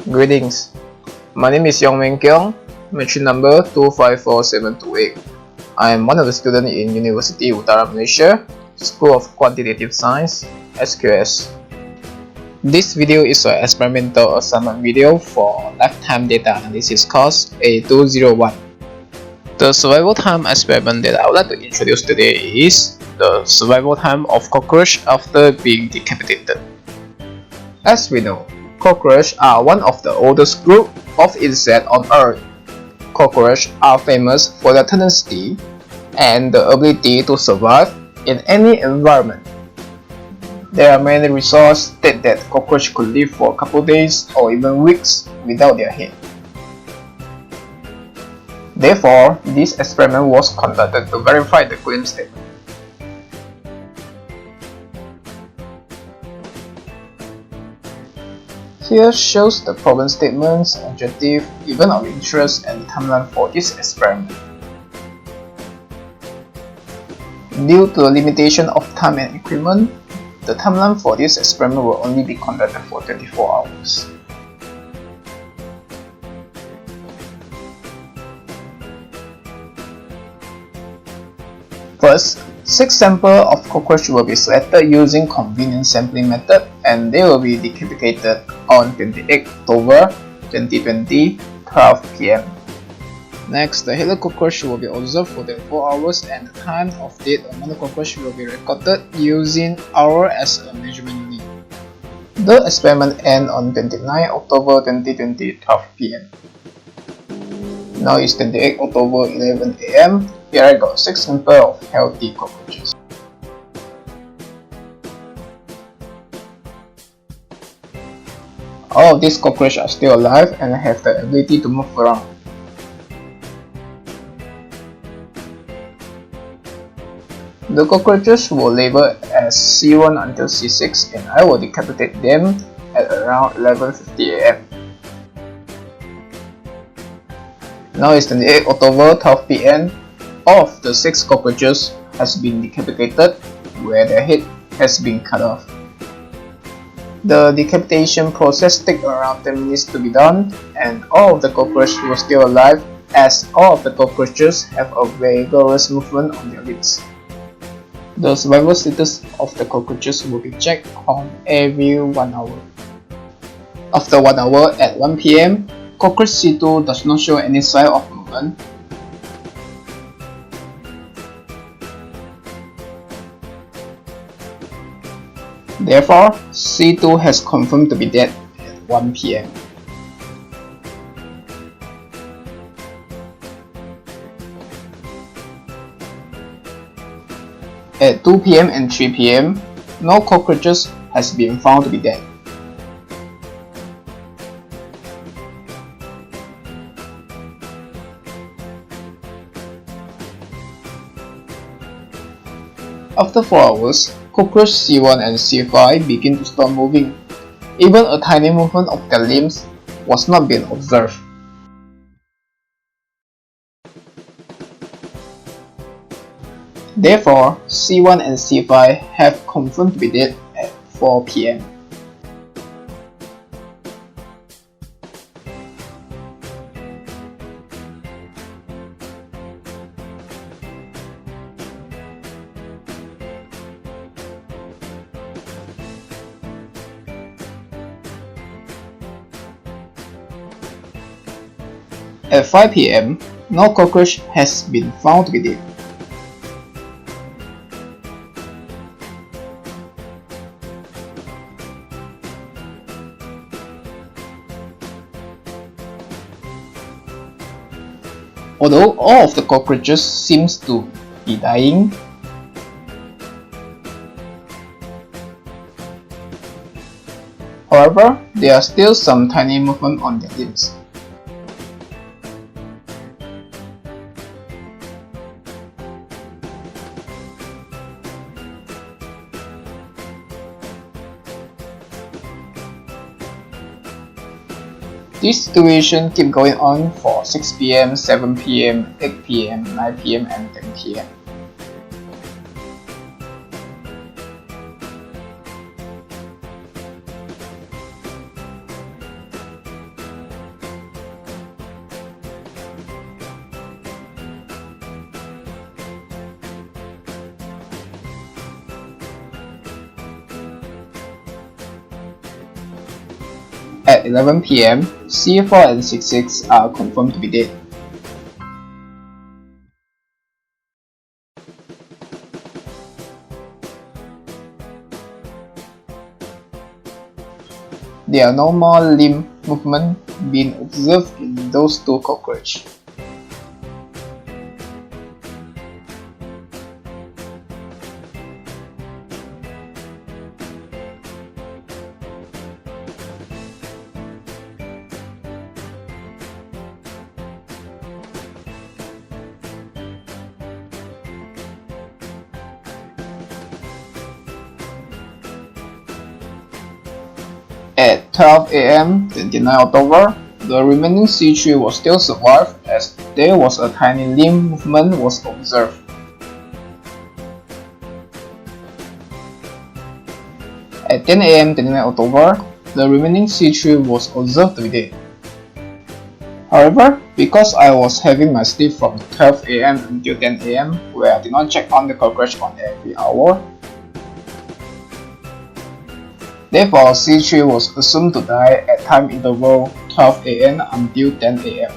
Greetings, my name is Yong Keong, Matric number 254728. I am one of the students in University Utara, Malaysia, School of Quantitative Science, SQS. This video is an experimental assignment video for lifetime data analysis course A201. The survival time experiment that I would like to introduce today is the survival time of cockroach after being decapitated. As we know, cockroaches are one of the oldest group of insects on Earth. Cockroaches are famous for their tenacity and the ability to survive in any environment. There are many resources state that cockroaches could live for a couple days or even weeks without their head. Therefore, this experiment was conducted to verify the claim statement. Here shows the problem statements, objective, event of interest, and the timeline for this experiment. Due to the limitation of time and equipment, the timeline for this experiment will only be conducted for 24 hours. First, 6 samples of cockroach will be selected using convenient sampling method and they will be decapitated on 28 October 2020, 12 p.m. Next, the headless cockroach will be observed for 24 hours and the time of death of another cockroach will be recorded using hour as a measurement unit. The experiment ends on 29 October 2020, 12 p.m. Now it's 28 October 11 a.m. Here I got 6 samples of healthy cockroaches. All of these cockroaches are still alive and have the ability to move around. The cockroaches were labeled as C1 until C6 and I will decapitate them at around 11:50 a.m. Now it's 28 October 12 p.m. All of the 6 cockroaches has been decapitated where their head has been cut off. The decapitation process takes around 10 minutes to be done and all of the cockroaches were still alive as all of the cockroaches have a vigorous movement on their lips. The survival status of the cockroaches will be checked on every 1 hour. After 1 hour at 1 p.m, cockroach C2 does not show any sign of movement. Therefore, C2 has confirmed to be dead at 1 p.m. At 2 p.m. and 3 p.m, no cockroaches has been found to be dead. After 4 hours, cockroach C1 and C5 begin to stop moving. Even a tiny movement of their limbs was not being observed. Therefore, C1 and C5 have confirmed to be dead at 4 p.m. At 5 p.m, no cockroach has been found to be dead. Although all of the cockroaches seems to be dying, however, there are still some tiny movement on their limbs. This situation keep going on for 6 p.m, 7 p.m, 8 p.m, 9 p.m, and 10 p.m. At 11 PM, C4 and 66 are confirmed to be dead. There are no more limb movement being observed in those two cockroaches. At 12 AM 29 October, the remaining C3 was still survived as there was a tiny limb movement was observed. At 10 AM 29 October, the remaining C3 was observed to be dead. However, because I was having my sleep from 12 AM until 10 AM where I did not check on the cockroach on every hour, therefore, C3 was assumed to die at time interval 12 AM until 10 AM.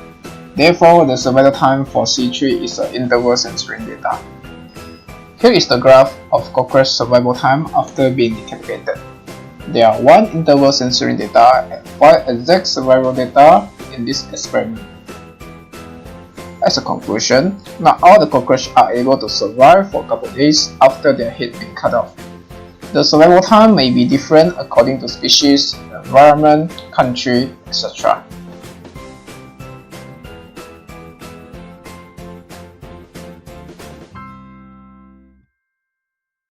Therefore, the survival time for C3 is an interval censoring data. Here is the graph of cockroach survival time after being decapitated. There are 1 interval censoring data and 5 exact survival data in this experiment. As a conclusion, not all the cockroaches are able to survive for a couple of days after their head being cut off. The survival time may be different according to species, environment, country, etc.